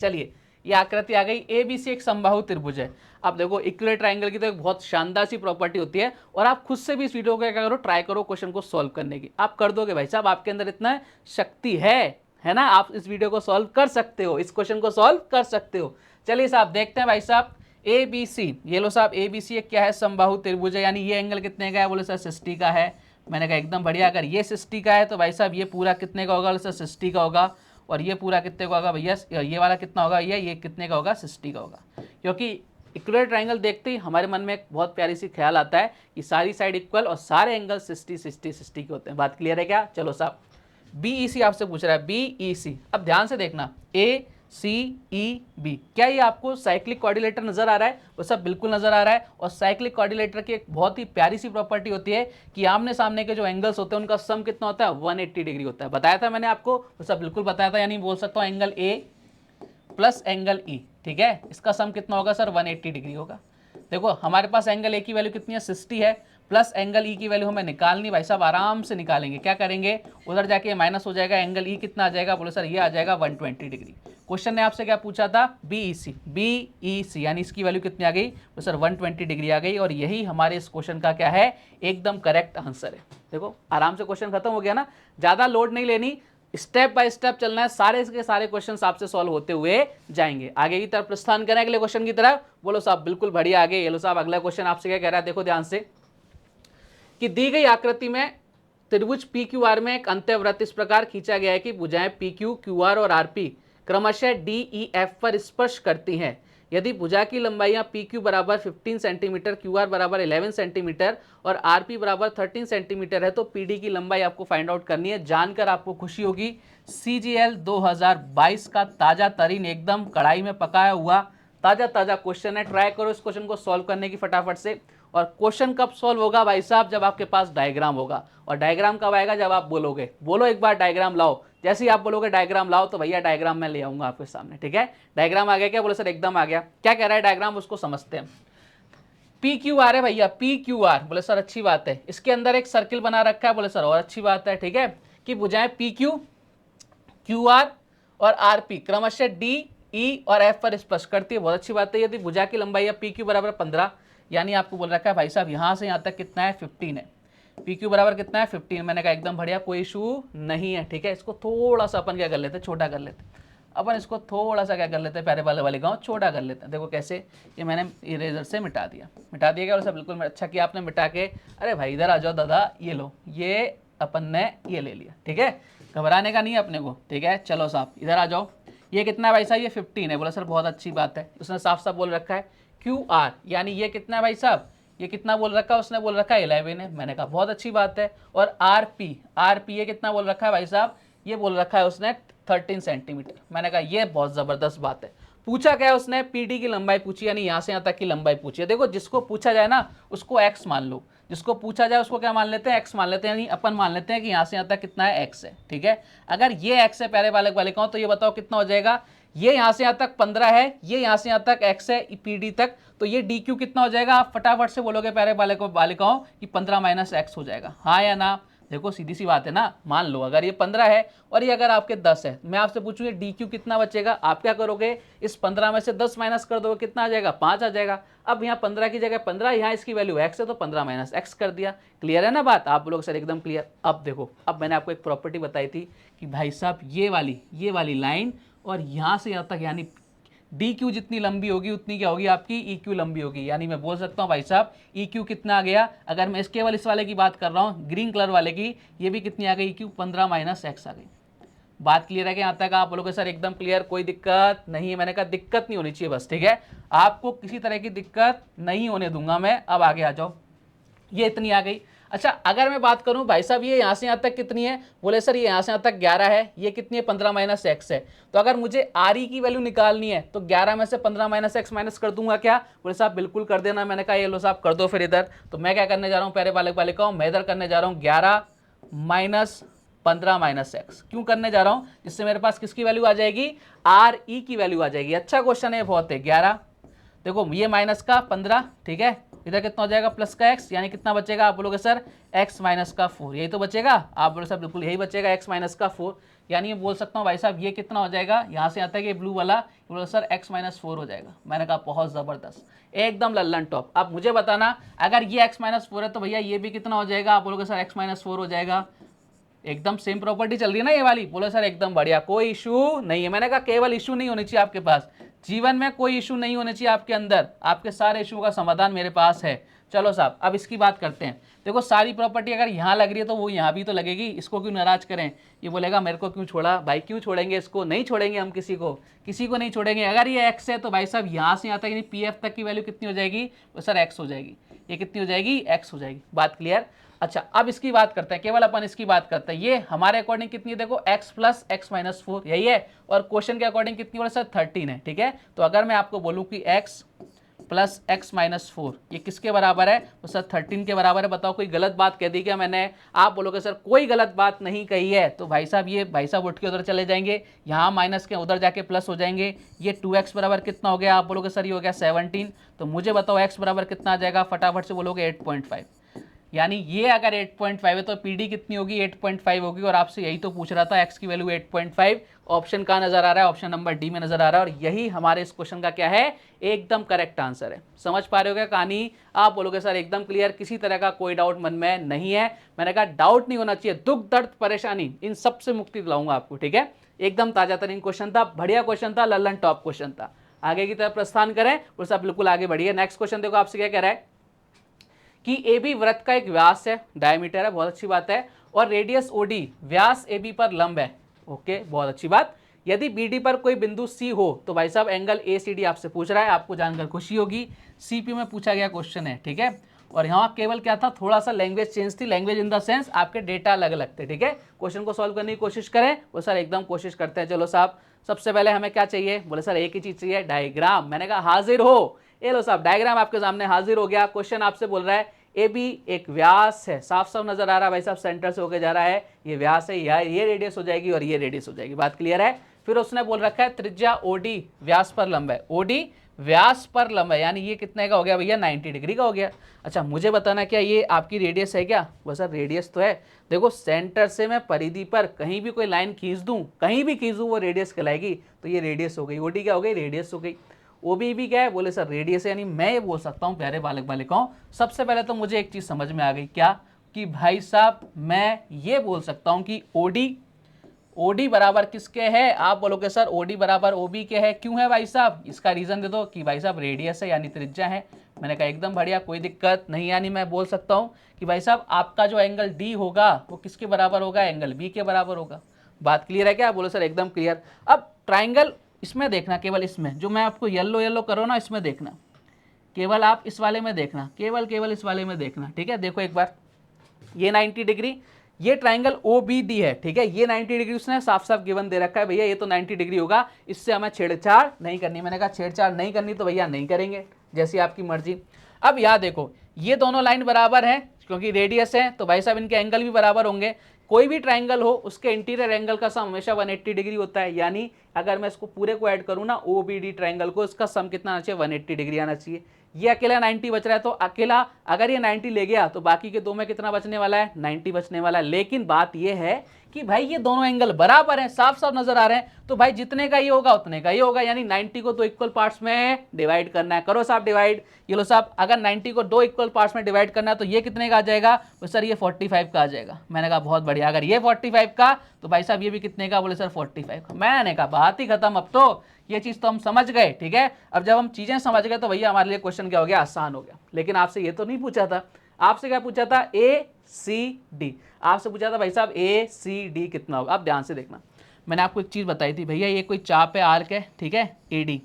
Speaker 1: चलिए ये आकृति आ गई, ABC एक समबाहु त्रिभुज है। अब देखो इक्विलेटरल ट्राइंगल की तो एक बहुत शानदार सी प्रॉपर्टी होती है, और आप खुद से भी इस वीडियो को क्या करो, ट्राई करो क्वेश्चन को सॉल्व करने की। आप कर दोगे भाई साहब, आपके अंदर इतना शक्ति है ना, आप इस वीडियो को सॉल्व कर सकते हो, इस क्वेश्चन को सॉल्व कर सकते हो। चलिए साहब देखते हैं भाई साहब ABC, ये लो साहब ABC एक क्या है, समबाहु त्रिभुज है। यानी ये एंगल कितने का है, बोले सर 60 का है। मैंने कहा एकदम बढ़िया। अगर ये 60 का है तो भाई साहब ये पूरा कितने का होगा, सर 60 का होगा। और ये पूरा कितने का होगा भैया, ये वाला कितना होगा, ये कितने का होगा, 60 का होगा। क्योंकि इक्वल ट्राइंगल देखते ही हमारे मन में एक बहुत प्यारी सी ख्याल आता है कि सारी साइड इक्वल और सारे एंगल 60 60 60 के होते हैं। बात क्लियर है क्या। चलो साहब BEC आपसे पूछ रहा है, BEC। अब ध्यान से देखना, ACEB, क्या ये आपको साइक्लिक कोऑर्डिनेटर नजर आ रहा है, वो सब बिल्कुल नजर आ रहा है। और साइक्लिक कोऑर्डिनेटर की एक बहुत ही प्यारी सी प्रॉपर्टी होती है कि आमने सामने के जो एंगल्स होते हैं उनका सम कितना होता है, 180 डिग्री होता है। बताया था मैंने आपको, वो सब बिल्कुल बताया था। यानी बोल सकता हूँ angle A plus angle E, ठीक है, इसका सम कितना होगा सर 180 डिग्री होगा। देखो हमारे पास एंगल A की वैल्यू कितनी है 60 है, प्लस एंगल E की वैल्यू हमें निकालनी, भाई साहब आराम से निकालेंगे। क्या करेंगे, उधर जाके माइनस हो जाएगा, एंगल E कितना आ जाएगा, बोलो सर ये आ जाएगा 120 डिग्री। क्वेश्चन ने आपसे क्या पूछा था, BEC यानी इसकी वैल्यू कितनी आ गई, तो सर 120 डिग्री आ गई। और यही हमारे इस क्वेश्चन का क्या है, एकदम करेक्ट आंसर है। देखो आराम से क्वेश्चन खत्म हो गया ना, ज्यादा लोड नहीं लेनी, स्टेप बाय स्टेप चलना है, सारे के सारे क्वेश्चंस आपसे सॉल्व होते हुए जाएंगे। आगे की तरफ प्रस्थान करें अगले क्वेश्चन की तरफ। बोलो साहब बिल्कुल बढ़िया आगे। ये लो साहब अगला क्वेश्चन आपसे क्या कह रहा है, देखो ध्यान से कि दी गई आकृति में त्रिभुज PQR में एक अंत्यवृत्त इस प्रकार खींचा गया है कि भुजाएं PQ, QR और RP क्रमशः DEF पर स्पर्श करती हैं। यदि भुजा की लंबाइयां PQ बराबर 15 सेंटीमीटर, QR बराबर 11 सेंटीमीटर और RP बराबर 13 सेंटीमीटर है, तो PD की लंबाई आपको फाइंड आउट करनी है। जानकर आपको खुशी होगी, CGL 2022 का ताजा तरीन एकदम कढ़ाई में पकाया हुआ ताजा क्वेश्चन है। ट्राई करो इस क्वेश्चन को सॉल्व करने की फटाफट से। और क्वेश्चन कब सॉल्व होगा भाई साहब, जब आपके पास डायग्राम होगा। और डायग्राम कब आएगा, जब आप बोलोगे, बोलो एक बार डायग्राम लाओ। जैसे ही आप बोलोगे डायग्राम लाओ तो भैया डायग्राम मैं ले आऊंगा आपके सामने, ठीक है। डायग्राम आ गया क्या, बोले सर एकदम आ गया। क्या कह रहा है डायग्राम, उसको समझते हैं। PQR है भैया, PQR, बोले सर अच्छी बात है। इसके अंदर एक सर्किल बना रखा है, बोले सर और अच्छी बात है, ठीक है, कि भुजाएं PQ, QR और RP क्रमशः ई और एफ पर स्पर्श करती है, बहुत अच्छी बात है। यदि भुजा की लंबाई है पी क्यू बराबर 15, यानी आपको बोल रखा है भाई साहब यहाँ से यहाँ तक कितना है 15 है, पी क्यू बराबर कितना है 15। मैंने कहा एकदम बढ़िया, कोई इशू नहीं है, ठीक है। इसको थोड़ा सा अपन क्या कर लेते हैं, छोटा कर लेते हैं। अपन इसको थोड़ा सा क्या कर लेते हैं, प्यारे वाले गाँव छोटा कर लेते हैं। देखो कैसे, ये मैंने इरेजर से मिटा दिया क्या, और सब बिल्कुल अच्छा किया आपने मिटा के। अरे भाई इधर आ जाओ दादा, ये लो, ये अपन ने ये ले लिया, ठीक है। घबराने का नहीं है अपने को, ठीक है। चलो साहब इधर आ जाओ, ये कितना है भाई साहब, ये 15 है। बोला सर बहुत अच्छी बात है, उसने साफ साफ बोल रखा है क्यू आर, यानी ये कितना है भाई साहब, ये कितना बोल रखा है, उसने बोल रखा है 11 है। मैंने कहा बहुत अच्छी बात है। और आर पी ये कितना बोल रखा है भाई साहब, ये बोल रखा है उसने 13 सेंटीमीटर। मैंने कहा ये बहुत ज़बरदस्त बात है। पूछा क्या है उसने, पीडी की लंबाई पूछी, यानी यहाँ से यहाँ तक की लंबाई पूछी है। देखो जिसको पूछा जाए ना उसको एक्स मान लो, जिसको पूछा जाए उसको क्या मान लेते हैं, एक्स मान लेते हैं। यानी अपन मान लेते हैं कि यहाँ से यहाँ तक कितना है, एक्स है, ठीक है। अगर ये एक्स है प्यारे वाले कहूँ, तो ये बताओ कितना हो जाएगा, ये यहाँ से यहाँ तक 15 है, ये यहाँ से यहाँ तक x है पीडी तक, तो ये डी क्यू कितना हो जाएगा, आप फटाफट से बोलोगे प्यारे बालिकाओं कि 15 माइनस एक्स हो जाएगा, हाँ या ना। देखो सीधी सी बात है ना, मान लो अगर ये 15 है और ये अगर आपके 10 है, मैं आपसे पूछूंगी डी क्यू कितना बचेगा, आप क्या करोगे, इस 15 में से 10 माइनस कर दोगे, कितना आ जाएगा, 5 आ जाएगा। अब यहाँ 15 की जगह 15, यहाँ इसकी वैल्यू x है तो 15 माइनस एक्स कर दिया। क्लियर है ना बात, आप लोग सर एकदम क्लियर। अब देखो, अब मैंने आपको एक प्रॉपर्टी बताई थी कि भाई साहब ये वाली लाइन और यहाँ से यहाँ तक, यानी डी क्यू जितनी लंबी होगी उतनी क्या होगी आपकी ई क्यू लंबी होगी। यानी मैं बोल सकता हूँ भाई साहब ई क्यू कितना आ गया, अगर मैं केवल इस वाले की बात कर रहा हूँ ग्रीन कलर वाले की, ये भी कितनी आ गई, ई क्यू 15 माइनस एक्स आ गई। बात क्लियर है कि यहाँ तक आप बोलोगे सर एकदम क्लियर, कोई दिक्कत नहीं है। मैंने कहा दिक्कत नहीं होनी चाहिए बस, ठीक है। आपको किसी तरह की दिक्कत नहीं होने दूंगा मैं। अब आगे आ जाओ, ये इतनी आ गई। अच्छा अगर मैं बात करूं भाई साहब ये यहाँ से यहाँ तक कितनी है, बोले सर ये यहाँ से यहाँ तक 11 है, ये कितनी है 15 माइनस एक्स है। तो अगर मुझे आर ई की वैल्यू निकालनी है तो 11 में से 15 माइनस एक्स माइनस कर दूंगा क्या, बोले साहब बिल्कुल कर देना। मैंने कहा ये लो साहब कर दो फिर इधर। तो मैं क्या करने जा रहा हूँ प्यारे बालिकाओं, मैं इधर करने जा रहा हूँ 11 माइनस 15 माइनस एक्स। क्यों करने जा रहा हूँ, जिससे मेरे पास किसकी वैल्यू आ जाएगी, आर ई की वैल्यू आ जाएगी। अच्छा क्वेश्चन है बहुत है। 11 देखो ये माइनस का 15, ठीक है, इधर कितना हो जाएगा प्लस का x, यानी कितना बचेगा, आप बोलोगे सर x माइनस का 4, यही तो बचेगा। आप बोलोगे सर बिल्कुल यही बचेगा x माइनस का 4, यानी मैं बोल सकता हूँ भाई साहब ये कितना हो जाएगा, यहाँ से आता है कि ब्लू वाला, बोलो सर x माइनस 4 हो जाएगा। मैंने कहा बहुत ज़बरदस्त, एकदम लल्लन टॉप। अब मुझे बताना अगर ये x माइनस 4 है तो भैया ये भी कितना हो जाएगा, आप बोलोगे सर x माइनस 4 हो जाएगा। एकदम सेम प्रॉपर्टी चल रही है ना ये वाली, बोलो सर एकदम बढ़िया, कोई इशू नहीं है। मैंने कहा केवल इशू नहीं होनी चाहिए आपके पास, जीवन में कोई इशू नहीं होने चाहिए आपके अंदर, आपके सारे इशू का समाधान मेरे पास है। चलो साहब अब इसकी बात करते हैं। देखो सारी प्रॉपर्टी अगर यहाँ लग रही है तो वो यहाँ भी तो लगेगी, इसको क्यों नाराज करें। ये बोलेगा मेरे को क्यों छोड़ा, भाई क्यों छोड़ेंगे इसको, नहीं छोड़ेंगे हम किसी को नहीं छोड़ेंगे। अगर ये एक्स है तो भाई साहब यहाँ से यहाँ तक यानी पी एफ तक की वैल्यू कितनी हो जाएगी, तो सर एक्स हो जाएगी। ये कितनी हो जाएगी, एक्स हो जाएगी। बात क्लियर। अच्छा अब इसकी बात करते हैं, केवल अपन इसकी बात करते हैं। ये हमारे अकॉर्डिंग कितनी है, देखो x प्लस एक्स माइनस 4 यही है, और क्वेश्चन के अकॉर्डिंग कितनी बोला सर 13 है, ठीक है। तो अगर मैं आपको बोलूं कि x प्लस एक्स माइनस 4 ये किसके बराबर है, तो सर 13 के बराबर है। बताओ कोई गलत बात कह दी क्या मैंने, आप बोलोगे सर कोई गलत बात नहीं कही है। तो भाई साहब ये भाई साहब उठ के उधर चले जाएंगे, यहाँ माइनस के उधर जाके प्लस हो जाएंगे। ये 2x बराबर कितना हो गया, आप बोलोगे सर ये हो गया 17। तो मुझे बताओ x बराबर कितना आ जाएगा, फटाफट से बोलोगे 8.5। यानी ये अगर 8.5 है तो पीडी कितनी होगी, 8.5 होगी। और आपसे यही तो पूछ रहा था, x की वैल्यू 8.5। ऑप्शन कहाँ नजर आ रहा है, ऑप्शन नंबर डी में नजर आ रहा है। और यही हमारे इस क्वेश्चन का क्या है, एकदम करेक्ट आंसर है। समझ पा रहे हो क्या कहानी, आप बोलोगे सर एकदम क्लियर, किसी तरह का कोई डाउट मन में नहीं है। मैंने कहा डाउट नहीं होना चाहिए, दुख दर्द परेशानी इन सबसे मुक्ति दिलाऊंगा आपको, ठीक है। एकदम ताजा तरीन क्वेश्चन था, बढ़िया क्वेश्चन था, लल्लन टॉप क्वेश्चन था। आगे की तरफ प्रस्थान करें और सब बिल्कुल आगे बढ़िए। नेक्स्ट क्वेश्चन देखो आपसे क्या कह रहा है कि ए बी वृत्त का एक व्यास है, डायमीटर है, बहुत अच्छी बात है, और रेडियस ओडी व्यास ए बी पर लंब है। ओके बहुत अच्छी बात। यदि बी डी पर कोई बिंदु सी हो तो भाई साहब एंगल ए सी डी आपसे पूछ रहा है, आपको जानकर खुशी होगी, सीपी में पूछा गया क्वेश्चन है, ठीक है। और यहाँ केवल क्या था, थोड़ा सा लैंग्वेज चेंज थी, लैंग्वेज इन द सेंस आपके डेटा अलग अलग थे, ठीक है। क्वेश्चन को सॉल्व करने की कोशिश करें, वो सर एकदम कोशिश करते हैं। चलो साहब सबसे पहले हमें क्या चाहिए, बोले सर एक ही चीज चाहिए, डायग्राम। मैंने कहा हाजिर हो, ये लो साहब डायग्राम आपके सामने हाजिर हो गया। क्वेश्चन आपसे बोल रहा है ए बी एक व्यास है, साफ साफ नजर आ रहा है भाई साहब, सेंटर से होकर जा रहा है, ये व्यास है, ये रेडियस हो जाएगी और ये रेडियस हो जाएगी। बात क्लियर है। फिर उसने बोल रखा है त्रिज्या ओडी व्यास पर लंब है, ओडी व्यास पर लंब है, यानी ये कितने का हो गया भैया 90 डिग्री का हो गया। अच्छा मुझे बताना क्या ये आपकी रेडियस है क्या, वो सर रेडियस तो है। देखो सेंटर से मैं परिधि पर कहीं भी कोई लाइन खींच दूं, कहीं भी खींच दूं वो रेडियस कहलाएगी, तो ये रेडियस हो गई, ओडी क्या हो गई रेडियस हो गई। ओबी भी क्या है, बोले सर रेडियस है, यानी मैं ये बोल सकता हूँ प्यारे बालक बालिकाओं, सबसे पहले तो मुझे एक चीज समझ में आ गई क्या, कि भाई साहब मैं ये बोल सकता हूँ कि ओडी, ओडी बराबर किसके है, आप बोलोगे सर ओडी बराबर ओबी के है, क्यों है भाई साहब, इसका रीजन दे दो कि भाई साहब रेडियस है यानी त्रिज्या है। मैंने कहा एकदम बढ़िया, कोई दिक्कत नहीं, यानी मैं बोल सकता हूँ कि भाई साहब आपका जो एंगल डी होगा वो किसके बराबर होगा, एंगल बी के बराबर होगा। बात क्लियर है क्या, बोलो सर एकदम क्लियर। अब ट्राइंगल इसमें देखना, केवल इसमें जो मैं आपको येलो येलो करो ना, इसमें देखना, केवल आप इस वाले में देखना, केवल इस वाले में देखना, ठीक है। देखो एक बार, ये 90 डिग्री, ये ट्राइंगल OBD है, ठीक है, ये 90 डिग्री उसने साफ साफ गिवन दे रखा है भैया, ये तो 90 डिग्री होगा, इससे हमें छेड़छाड़ नहीं करनी। मैंने कहा छेड़छाड़ नहीं करनी तो भैया नहीं करेंगे, जैसी आपकी मर्जी। अब यहाँ देखो ये दोनों लाइन बराबर है, क्योंकि रेडियस है तो भाई साहब इनके एंगल भी बराबर होंगे। कोई भी ट्राइंगल हो उसके इंटीरियर एंगल का सम हमेशा 180 डिग्री होता है, यानी अगर मैं इसको पूरे को ऐड करूँ ना OBD ट्राइंगल को, इसका सम कितना आना चाहिए 180 डिग्री आना चाहिए। ये अकेला 90 बच रहा है, तो अकेला अगर ये 90 ले गया तो बाकी के दो में कितना बचने वाला है 90 बचने वाला है। लेकिन बात ये है कि भाई ये दोनों एंगल बराबर हैं, साफ साफ नजर आ रहे हैं, तो भाई जितने का ये होगा उतने का ये होगा, यानी 90 को दो इक्वल पार्ट्स में डिवाइड करना है। करो साहब डिवाइड, ये लो साहब, अगर 90 को दो इक्वल पार्ट्स में डिवाइड करना है तो ये कितने का आ जाएगा, तो सर ये 45 का आ जाएगा। मैंने कहा बहुत बढ़िया, अगर ये 45 का तो भाई साहब ये भी कितने का, बोले सर 45 का। मैंने कहा बात ही खत्म, अब तो ये चीज तो हम समझ गए, ठीक है। अब जब हम चीजें समझ गए तो भैया हमारे लिए क्वेश्चन क्या हो गया, आसान हो गया। लेकिन आपसे ये तो नहीं पूछा था, आपसे क्या पूछा था ACD, आपसे पूछा था भाई साहब ACD कितना होगा। आप ध्यान से देखना, मैंने आपको एक चीज बताई थी भैया, ये कोई चाप है आर्क है, ठीक है, AD,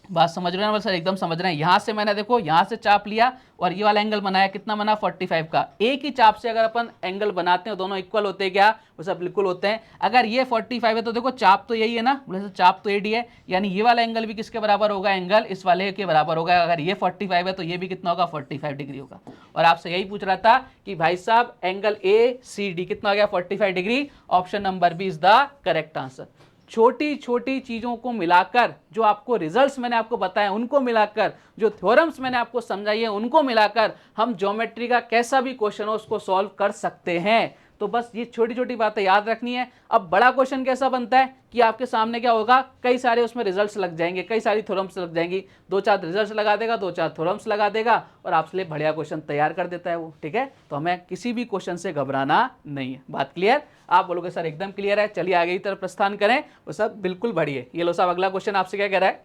Speaker 1: बात समझ रहे हैं ना सर, एकदम समझ रहे हैं। यहाँ से मैंने देखो यहाँ से चाप लिया और ये वाला एंगल बनाया, कितना बना 45 का। एक ही चाप से अगर अपन एंगल बनाते हैं दोनों इक्वल होते हैं क्या, वो सब बिल्कुल होते हैं। अगर ये 45 है तो देखो चाप तो यही है ना, बोले चाप तो AD है, यानी ये वाला एंगल भी किसके बराबर होगा, एंगल इस वाले के बराबर होगा। अगर ये 45 है तो ये भी कितना होगा 45 डिग्री होगा। और आपसे यही पूछ रहा था कि भाई साहब एंगल ACD कितना हो गया 45 degree, option number B is the correct answer. छोटी छोटी चीजों को मिलाकर, जो आपको रिजल्ट्स मैंने आपको बताए उनको मिलाकर, जो थ्योरम्स मैंने आपको समझाई है उनको मिलाकर हम ज्योमेट्री का कैसा भी क्वेश्चन हो उसको सॉल्व कर सकते हैं। तो बस ये छोटी छोटी बातें याद रखनी है। अब बड़ा क्वेश्चन कैसा बनता है कि आपके सामने क्या होगा, कई सारे उसमें रिजल्ट्स लग जाएंगे, कई सारी थ्योरम्स लग जाएंगी, दो चार रिजल्ट्स लगा देगा, दो चार थ्योरम्स लगा देगा और आपसे लिए बढ़िया क्वेश्चन तैयार कर देता है वो, ठीक है। तो हमें किसी भी क्वेश्चन से घबराना नहीं है। बात क्लियर, आप बोलोगे सर एकदम क्लियर है, चलिए आगे की तरफ प्रस्थान करें। वो सब बिल्कुल बढ़िया। ये लो साहब अगला क्वेश्चन आपसे क्या कह रहा है,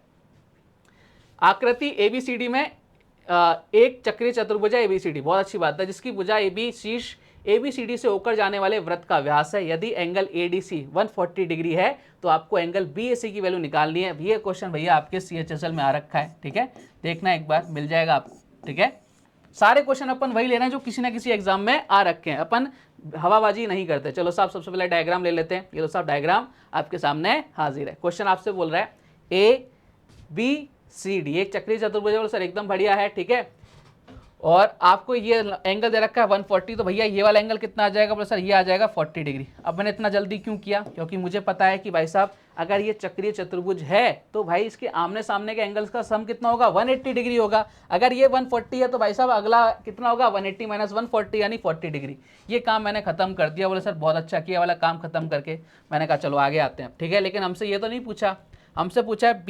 Speaker 1: आकृति ABCD में एक चक्रीय चतुर्भुज ABCD, बहुत अच्छी बात है, जिसकी भुजा AB शीर्ष ABCD से होकर जाने वाले वृत्त का व्यास है। यदि एंगल ADC 140 डिग्री है तो आपको एंगल BAC की वैल्यू निकालनी है। ये क्वेश्चन भैया आपके CHSL में आ रखा है, ठीक है, देखना एक बार मिल जाएगा आपको, ठीक है। सारे क्वेश्चन अपन वही ले रहे हैं जो किसी ना किसी एग्जाम में आ रखे हैं, अपन हवाबाजी नहीं करते। चलो साहब सबसे पहले डायग्राम ले लेते हैं। ये लो साहब डायग्राम आपके सामने हाजिर है। क्वेश्चन आपसे बोल रहा है ABCD एक चक्रीय चतुर्भुज, सर एकदम बढ़िया है, ठीक है। और आपको ये एंगल दे रखा है 140, तो भैया ये वाला एंगल कितना आ जाएगा, बोले सर ये आ जाएगा 40 डिग्री। अब मैंने इतना जल्दी क्यों किया, क्योंकि मुझे पता है कि भाई साहब अगर ये चक्रीय चतुर्भुज है तो भाई इसके आमने सामने के एंगल्स का सम कितना होगा 180 डिग्री होगा। अगर ये 140 है तो भाई साहब अगला कितना होगा 180 माइनस 140 यानी 40 डिग्री। ये काम मैंने खत्म कर दिया। बोले सर बहुत अच्छा किया, वाला काम खत्म करके मैंने कहा चलो आगे आते हैं, ठीक है। लेकिन हमसे ये तो नहीं पूछा, हमसे पूछा है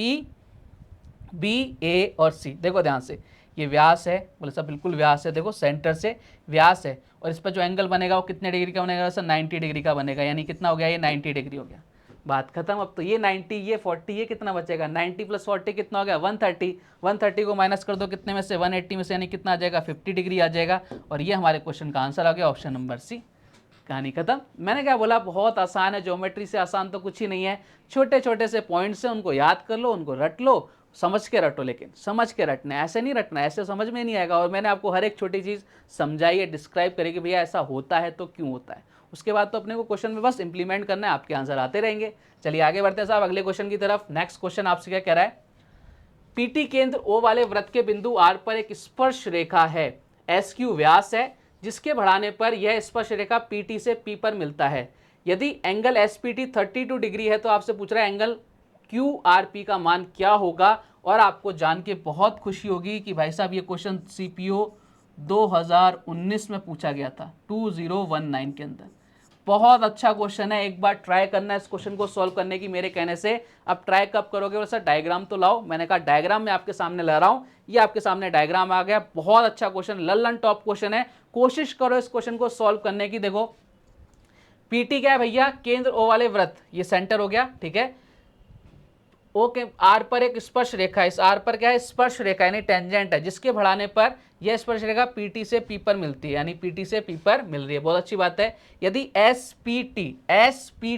Speaker 1: B, A और C। देखो ध्यान से, ये व्यास है, बोले सर बिल्कुल व्यास है, देखो सेंटर से व्यास है और इस पर जो एंगल बनेगा वो कितने डिग्री का बनेगा सर 90 डिग्री का बनेगा, यानी कितना हो गया ये 90 डिग्री हो गया। बात खत्म। अब तो ये 90, ये 40, ये कितना बचेगा 90 प्लस 40 कितना हो गया 130। 130 को माइनस कर दो कितने में से 180 में से, यानी कितना आ जाएगा 50 डिग्री आ जाएगा। और ये हमारे क्वेश्चन का आंसर आ गया ऑप्शन नंबर C। कहानी खत्म। मैंने क्या बोला, बहुत आसान है, ज्योमेट्री से आसान तो कुछ ही नहीं है। छोटे छोटे से पॉइंट्स हैं, उनको याद कर लो, उनको रट लो, समझ के रटो, लेकिन समझ के रटना है, ऐसे नहीं रटना, ऐसे समझ में नहीं आएगा। और मैंने आपको हर एक छोटी चीज़ समझाई है, डिस्क्राइब करें कि भैया ऐसा होता है तो क्यों होता है। उसके बाद तो अपने को क्वेश्चन में बस इंप्लीमेंट करना है, आपके आंसर आते रहेंगे। चलिए आगे बढ़ते हैं साहब अगले क्वेश्चन की तरफ। नेक्स्ट क्वेश्चन आपसे क्या कह रहा है, PT केंद्र O वाले वृत्त के बिंदु R पर एक स्पर्श रेखा है, SQ व्यास है, जिसके बढ़ाने पर यह स्पर्श रेखा PT से P पर मिलता है। यदि एंगल एसपीटी 32 डिग्री है तो आपसे पूछ रहा है एंगल क्यू आर पी का मान क्या होगा। और आपको जान के बहुत खुशी होगी कि भाई साहब ये क्वेश्चन सीपीओ 2019 में पूछा गया था 2019 के अंदर। बहुत अच्छा क्वेश्चन है, एक बार ट्राई करना है इस क्वेश्चन को सॉल्व करने की मेरे कहने से। अब ट्राई कब करोगे, बोले सर डायग्राम तो लाओ। मैंने कहा डायग्राम मैं आपके सामने ला रहा हूं, ये आपके सामने डायग्राम आ गया। बहुत अच्छा क्वेश्चन, लल्लन टॉप क्वेश्चन है, कोशिश करो इस क्वेश्चन को सॉल्व करने की। देखो पीटी क्या है भैया, केंद्र ओ वाले वृत्त, ये सेंटर हो गया, ठीक है। ओ के आर पर एक स्पर्श रेखा है, इस आर पर क्या है, स्पर्श रेखा यानी टेंजेंट है, जिसके बढ़ाने पर यह स्पर्श रेखा पीटी से पी पर मिलती है, यानी पीटी से पी पर मिल रही है। बहुत अच्छी बात है। यदि एस पी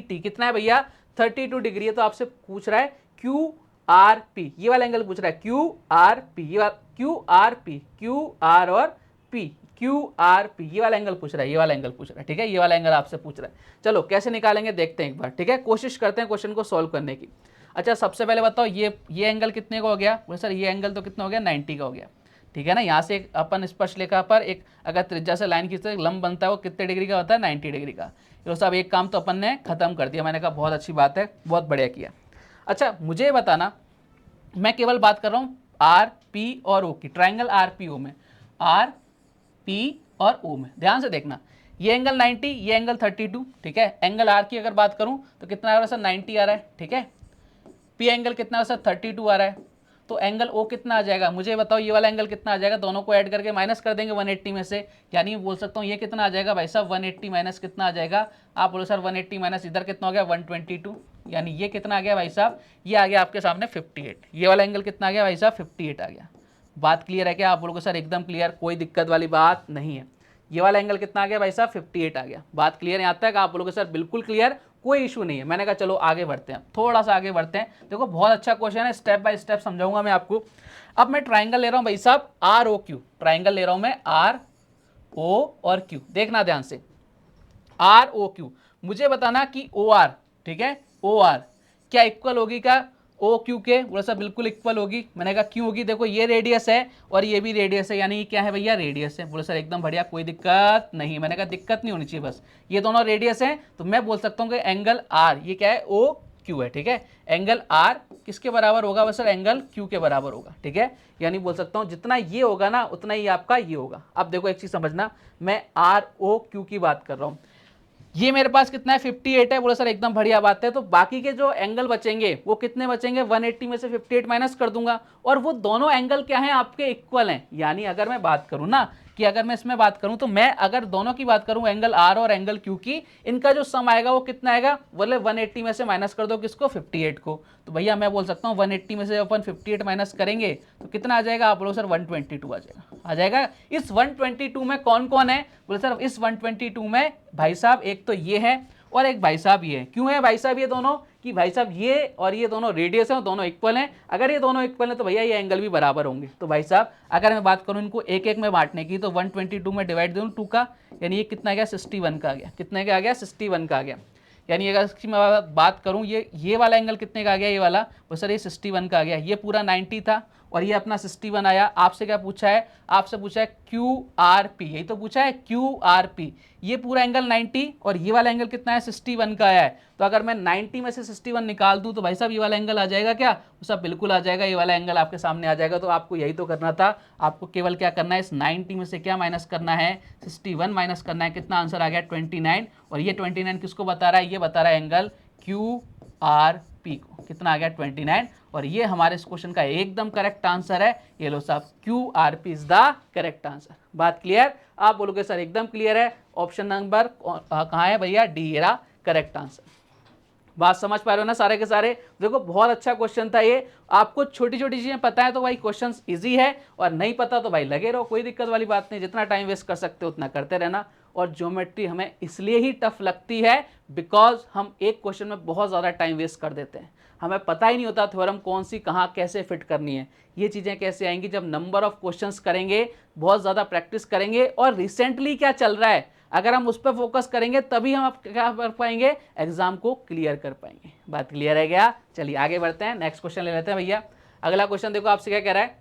Speaker 1: टी कितना है भैया, 32 डिग्री है, तो आपसे पूछ रहा है क्यू आर पी, ये वाला एंगल पूछ रहा है क्यू आर पी, ये Q R P, Q R और पी, क्यू आर पी, ये वाला एंगल पूछ रहा है, ये वाला एंगल पूछ रहा है, ठीक है। ये वाला एंगल आपसे पूछ रहा है। चलो कैसे निकालेंगे देखते हैं एक बार, ठीक है। कोशिश करते हैं क्वेश्चन को सॉल्व करने की। अच्छा सबसे पहले बताओ ये एंगल कितने का हो गया, बोले सर ये एंगल तो कितना हो गया, 90 का हो गया, ठीक है ना। यहाँ से एक अपन स्पर्श रेखा पर एक अगर त्रिज्या से लाइन खींचते लंब बनता है, वो कितने डिग्री का होता है, 90 डिग्री का। तो साहब एक काम तो अपन ने खत्म कर दिया। मैंने कहा बहुत अच्छी बात है, बहुत बढ़िया किया। अच्छा मुझे बताना, मैं केवल बात कर रहा हूँ आर पी और ओ की, ट्राइंगल आर पी ओ में, आर पी और ओ में ध्यान से देखना। ये एंगल 90, ये एंगल 32, ठीक है। एंगल आर की अगर बात करूं तो कितना आ रहा है सर, 90 आ रहा है, ठीक है। पी एंगल कितना है सर, 32 आ रहा है। तो एंगल ओ कितना आ जाएगा, मुझे बताओ ये वाला एंगल कितना आ जाएगा, दोनों को ऐड करके माइनस कर देंगे 180 में से, यानी बोल सकता हूँ ये कितना आ जाएगा भाई साहब, 180 माइनस कितना आ जाएगा, आप बोलो सर 180 माइनस इधर कितना हो गया 122, यानी ये कितना आ गया भाई साहब, ये आ गया आपके सामने 58। ये वाला एंगल कितना आ गया भाई साहब, 58 आ गया। बात क्लियर है क्या, आप बोलोगे सर एकदम क्लियर, कोई दिक्कत वाली बात नहीं है। ये वाला एंगल कितना आ गया भाई साहब, 58 आ गया। बात क्लियर है यहाँ तक, आप बोलोगे सर बिल्कुल क्लियर, कोई इशू नहीं है। मैंने कहा चलो आगे बढ़ते हैं, थोड़ा सा आगे बढ़ते हैं। देखो बहुत अच्छा क्वेश्चन है, स्टेप बाय स्टेप समझाऊंगा मैं आपको। अब मैं ट्राइंगल ले रहा हूं भाई साहब आर ओ क्यू, ट्राइंगल ले रहा हूं मैं आर ओ और क्यू, देखना ध्यान से, आर ओ क्यू। मुझे बताना कि ओ आर, ठीक है, ओ आर क्या इक्वल होगी क्या ओ क्यू के, बोला सर बिल्कुल इक्वल होगी। मैंने कहा क्यों होगी, देखो ये रेडियस है और ये भी रेडियस है, यानी क्या है भैया, रेडियस है। बोले सर एकदम बढ़िया, कोई दिक्कत नहीं। मैंने कहा दिक्कत नहीं होनी चाहिए, बस ये दोनों रेडियस है, तो मैं बोल सकता हूँ कि एंगल आर ये क्या है, ओ क्यू है, ठीक है। एंगल आर किसके बराबर होगा, बस सर एंगल क्यू के बराबर होगा, ठीक है। यानी बोल सकता हूँ जितना ये होगा ना उतना ही आपका ये होगा। अब देखो एक चीज समझना, मैं आर ओ क्यू की बात कर रहा हूँ, ये मेरे पास कितना है 58 है, बोले सर एकदम बढ़िया बात है। तो बाकी के जो एंगल बचेंगे वो कितने बचेंगे, 180 में से 58 माइनस कर दूंगा, और वो दोनों एंगल क्या हैं, आपके इक्वल हैं। यानी अगर मैं बात करूं ना कि अगर मैं इसमें बात करूं तो मैं अगर दोनों की बात करूं एंगल आर और एंगल क्यू की, इनका जो सम आएगा वो कितना आएगा, बोले 180 में से माइनस कर दो किसको, 58 को। तो भैया मैं बोल सकता हूँ 180 में से अपन 58 माइनस करेंगे तो कितना आ जाएगा, आप बोलो सर 122 आ जाएगा। इस 122 में कौन कौन है, बोले सर इस 122 में भाई साहब एक तो ये है और एक भाई साहब ये है। क्यों है भाई साहब ये दोनों, कि भाई साहब ये और ये दोनों रेडियस हैं और दोनों इक्वल हैं। अगर ये दोनों इक्वल हैं तो भैया ये एंगल भी बराबर होंगे। तो भाई साहब अगर मैं बात करूं इनको एक एक में बांटने की, तो 122 में डिवाइड दूं 2 का, यानी ये कितना आ गया 61 का आ गया। कितने का आ गया, 61 का आ गया। यानी अगर इसकी मैं बात करूं ये वाला एंगल कितने का आ गया, ये वाला, वो सर ये 61 का आ गया। ये पूरा 90 था और ये अपना 61 आया। आपसे क्या पूछा है, आपसे पूछा है क्यू आर पी, यही तो पूछा है क्यू आर पी। ये पूरा एंगल 90 और ये वाला एंगल कितना है 61 का आया है। तो अगर मैं 90 में से 61 निकाल दूं तो भाई साहब ये वाला एंगल आ जाएगा क्या, वो सब बिल्कुल आ जाएगा, ये वाला एंगल आपके सामने आ जाएगा। तो आपको यही तो करना था, आपको केवल क्या करना है, इस 90 में से क्या माइनस करना है, 61 माइनस करना है। कितना आंसर आ गया 29, और ये 29 किसको बता रहा है, ये बता रहा है एंगल क्यू आर पी को। कितना आ गया 29, और ये हमारे इस क्वेश्चन का एकदम करेक्ट आंसर है। ये लो साहब Q R P is the correct answer. बात क्लियर, आप बोलोगे सर एकदम क्लियर है, ऑप्शन नंबर कहाँ है भैया, डी एरा करेक्ट आंसर। बात समझ पा रहे हो ना सारे के सारे। देखो बहुत अच्छा क्वेश्चन था ये, आपको छोटी छोटी चीजें पता है तो भाई क्वेश्चन इजी है, और नहीं पता तो भाई लगे रहो, कोई दिक्कत वाली बात नहीं। जितना टाइम वेस्ट कर सकते हो उतना करते रहना। और ज्योमेट्री हमें इसलिए ही टफ लगती है बिकॉज हम एक क्वेश्चन में बहुत ज़्यादा टाइम वेस्ट कर देते हैं, हमें पता ही नहीं होता थ्योरम कौन सी कहाँ कैसे फिट करनी है। ये चीज़ें कैसे आएंगी, जब नंबर ऑफ क्वेश्चंस करेंगे, बहुत ज़्यादा प्रैक्टिस करेंगे, और रिसेंटली क्या चल रहा है अगर हम उस पर फोकस करेंगे तभी हम क्या कर पाएंगे, एग्जाम को क्लियर कर पाएंगे। बात क्लियर है क्या, चलिए आगे बढ़ते हैं, नेक्स्ट क्वेश्चन ले लेते हैं भैया। अगला क्वेश्चन देखो आपसे क्या कह रहा है,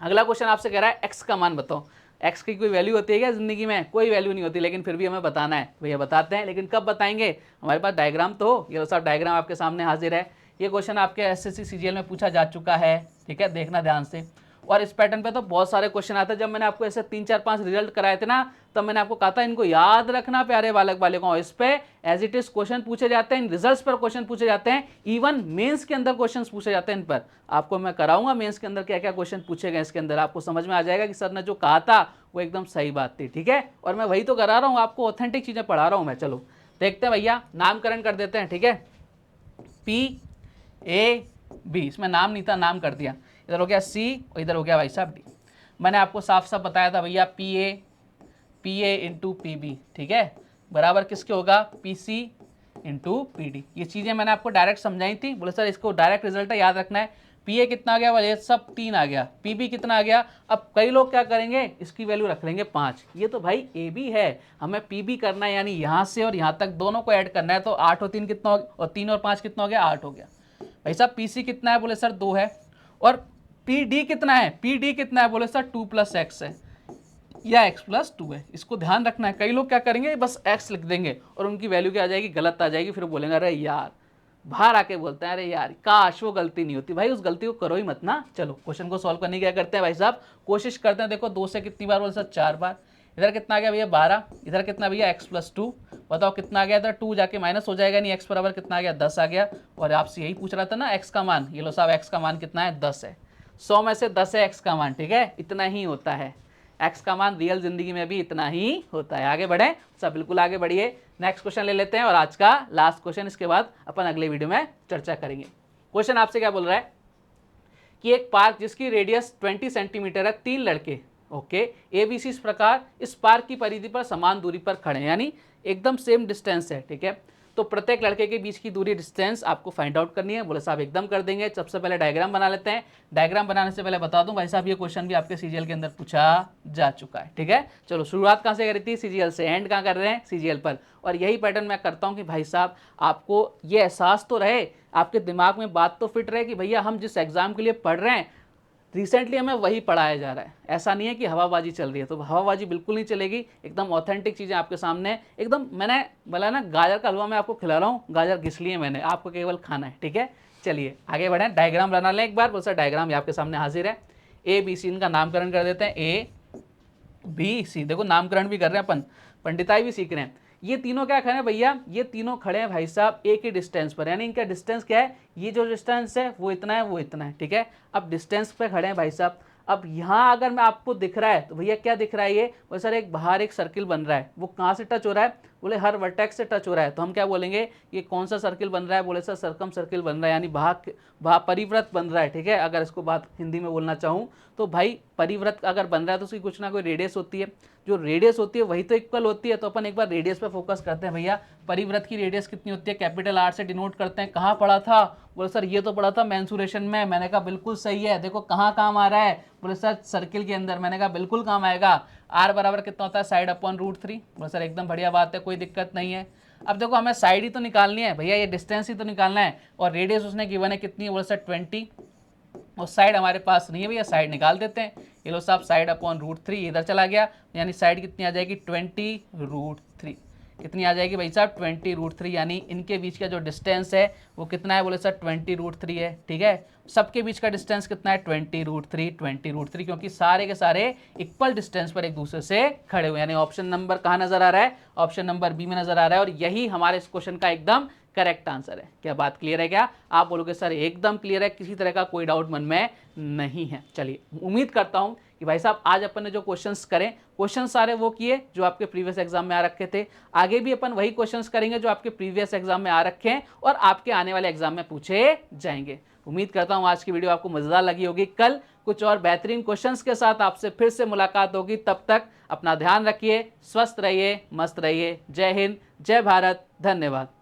Speaker 1: अगला क्वेश्चन आपसे कह रहा है एक्स का मान बताओ। एक्स की कोई वैल्यू होती है क्या ज़िंदगी में? कोई वैल्यू नहीं होती, लेकिन फिर भी हमें बताना है। भैया बताते हैं, लेकिन कब बताएंगे? हमारे पास डायग्राम तो हो। ये सब डायग्राम आपके सामने हाजिर है। ये क्वेश्चन आपके एसएससी सीजीएल में पूछा जा चुका है, ठीक है, देखना ध्यान से। और इस पैटर्न पे तो बहुत सारे क्वेश्चन आते हैं। जब मैंने आपको ऐसे 3-4-5 रिजल्ट कराए थे ना, तब मैंने आपको कहा था इनको याद रखना प्यारे बालक बालिकाओं। इस पे एज इट इज क्वेश्चन पूछे जाते हैं, इन रिजल्ट्स पर क्वेश्चन पूछे जाते हैं, इवन मेंस के अंदर क्वेश्चन पूछे जाते हैं इन पर। आपको मैं कराऊंगा मेंस के अंदर क्या क्या क्वेश्चन पूछे गए, इसके अंदर आपको समझ में आ जाएगा कि सर ने जो कहा था वो एकदम सही बात थी, ठीक है। और मैं वही तो करा रहा हूँ, आपको ऑथेंटिक चीजें पढ़ा रहा हूँ मैं। चलो देखते हैं भैया, नामकरण कर देते हैं, ठीक है। PAB, इसमें नाम नहीं था, नाम कर दिया। इधर हो गया C और इधर हो गया भाई साहब D। मैंने आपको साफ साफ बताया था भैया PA इंटू PB, ठीक है, बराबर किसके होगा? PC into PD। ये चीज़ें मैंने आपको डायरेक्ट समझाई थी। बोले सर इसको डायरेक्ट रिजल्ट है, याद रखना है। PA कितना आ गया? वाले सब 3 आ गया। PB कितना आ गया? अब कई लोग क्या करेंगे, इसकी वैल्यू रख लेंगे 5। ये तो भाई AB है, हमें PB करना है, यानी यहाँ से और यहाँ तक दोनों को ऐड करना है। तो 8 और 3 कितना हो गया? और 3 और 5 कितना हो गया? 8 हो गया। भाई साहब PC कितना है? बोले सर 2 है। और PD कितना है? PD कितना है? बोले सर 2 + x है या x + 2 है। इसको ध्यान रखना है। कई लोग क्या करेंगे, बस x लिख देंगे और उनकी वैल्यू क्या आ जाएगी? गलत आ जाएगी। फिर बोलेंगे अरे यार, बाहर आके बोलते हैं अरे यार काश वो गलती नहीं होती। भाई उस गलती को करो ही मत ना। चलो क्वेश्चन को सॉल्व करने की क्या करते हैं भाई साहब, कोशिश करते हैं। देखो 2 से कितनी बार? बोले सर 4 बार। इधर कितना आ गया भैया? 12। इधर कितना भैया? x + 2। बताओ कितना आ गया? इधर 2 जाके माइनस हो जाएगा, नहीं x बराबर कितना आ गया? 10 आ गया। और आपसे यही पूछ रहा था ना x का मान। ये लो साहब x का मान कितना है? 10 है। 100 में से 10 है x का मान, ठीक है, इतना ही होता है। x का मान रियल जिंदगी में भी इतना ही होता है। आगे बढ़े सब, बिल्कुल आगे बढ़िए। नेक्स्ट क्वेश्चन ले लेते हैं और आज का लास्ट क्वेश्चन, इसके बाद अपन अगले वीडियो में चर्चा करेंगे। क्वेश्चन आपसे क्या बोल रहा है कि एक पार्क जिसकी रेडियस 20 सेंटीमीटर है, 3 लड़के ओके ABC इस प्रकार इस पार्क की परिधि पर समान दूरी पर खड़े हैं, यानी एकदम सेम डिस्टेंस है, ठीक है। तो प्रत्येक लड़के के बीच की दूरी डिस्टेंस आपको फाइंड आउट करनी है। बोले साहब एकदम कर देंगे। सबसे पहले डायग्राम बना लेते हैं। डायग्राम बनाने से पहले बता दूं भाई साहब, ये क्वेश्चन भी आपके सीजीएल के अंदर पूछा जा चुका है, ठीक है। चलो शुरुआत कहाँ से करी थी? सीजीएल से। एंड कहाँ कर रहे हैं? सीजीएल पर। और यही पैटर्न मैं करता हूँ कि भाई साहब आपको ये एहसास तो रहे, आपके दिमाग में बात तो फिट रहे कि भैया हम जिस एग्जाम के लिए पढ़ रहे हैं रिसेंटली हमें वही पढ़ाया जा रहा है। ऐसा नहीं है कि हवाबाजी चल रही है, तो हवाबाजी बिल्कुल नहीं चलेगी। एकदम ऑथेंटिक चीज़ें आपके सामने, एकदम मैंने बोला ना गाजर का हलवा मैं आपको खिला रहा हूँ, गाजर घिस लिए मैंने, आपको केवल खाना है, ठीक है। चलिए आगे बढ़ें। डायग्राम बना लें एक बार। बोल सर डायग्राम आपके सामने हाजिर है। ABC इनका नामकरण कर देते हैं। ABC देखो नामकरण भी कर रहे हैं अपन, पंडिताई भी सीख रहे हैं। ये तीनों क्या खड़े हैं भैया? ये तीनों खड़े हैं भाई साहब एक ही डिस्टेंस पर, यानी इनका डिस्टेंस क्या है? ये जो डिस्टेंस है वो इतना है, वो इतना है, ठीक है। अब डिस्टेंस पे खड़े हैं भाई साहब। अब यहाँ अगर मैं आपको दिख रहा है तो भैया क्या दिख रहा है? ये वो सर एक बाहर एक सर्किल बन रहा है, वो कहाँ से टच हो रहा है? बोले हर वर्टेक्स से टच हो रहा है। तो हम क्या बोलेंगे? ये कौन सा सर्किल बन रहा है? बोले सर सर्कम सर्किल बन रहा है, यानी परिव्रत बन रहा है, ठीक है। अगर इसको बात हिंदी में बोलना चाहूँ तो भाई परिव्रत अगर बन रहा है तो उसकी कुछ ना कोई रेडियस होती है, जो रेडियस होती है वही तो इक्वल होती है। तो अपन एक बार रेडियस पे फोकस करते हैं भैया। परिव्रत की रेडियस कितनी होती है? कैपिटल R से डिनोट करते हैं। कहाँ पढ़ा था? बोले सर ये तो पढ़ा था मेंसुरेशन में। मैंने कहा बिल्कुल सही है। देखो कहाँ काम आ रहा है? बोले सर सर्किल के अंदर। मैंने कहा बिल्कुल काम आएगा। R बराबर कितना होता है? Side upon √3। बोले सर एकदम बढ़िया बात है, कोई दिक्कत नहीं है। अब देखो हमें साइड ही तो निकालनी है भैया, ये डिस्टेंस ही तो निकालना है। और रेडियस उसने गिवन है कितनी? बोले सर 20। और साइड हमारे पास नहीं है भैया, साइड निकाल देते हैं। ये लो साहब साइड अपॉन √3 इधर चला गया, यानी साइड कितनी आ जाएगी? 20√3। कितनी आ जाएगी भाई साहब? 20√3। यानी इनके बीच का जो डिस्टेंस है वो कितना है? बोले सर 20√3 है, ठीक है। सबके बीच का डिस्टेंस कितना है? 20√3, क्योंकि सारे के सारे इक्वल डिस्टेंस पर एक दूसरे से खड़े हुए। यानी ऑप्शन नंबर कहाँ नजर आ रहा है? ऑप्शन नंबर B में नजर आ रहा है। और यही हमारे इस क्वेश्चन का एकदम करेक्ट आंसर है। क्या बात क्लियर है? क्या आप बोलोगे सर एकदम क्लियर है, किसी तरह का कोई डाउट मन में नहीं है। चलिए उम्मीद करता हूं कि भाई साहब आज अपन ने जो क्वेश्चंस करें, क्वेश्चन सारे वो किए जो आपके प्रीवियस एग्जाम में आ रखे थे। आगे भी अपन वही क्वेश्चंस करेंगे जो आपके प्रीवियस एग्जाम में आ रखे हैं और आपके आने वाले एग्जाम में पूछे जाएंगे। उम्मीद करता हूं आज की वीडियो आपको मजेदार लगी होगी। कल कुछ और बेहतरीन क्वेश्चंस के साथ आपसे फिर से मुलाकात होगी। तब तक अपना ध्यान रखिए, स्वस्थ रहिए, मस्त रहिए। जय हिंद, जय भारत, धन्यवाद।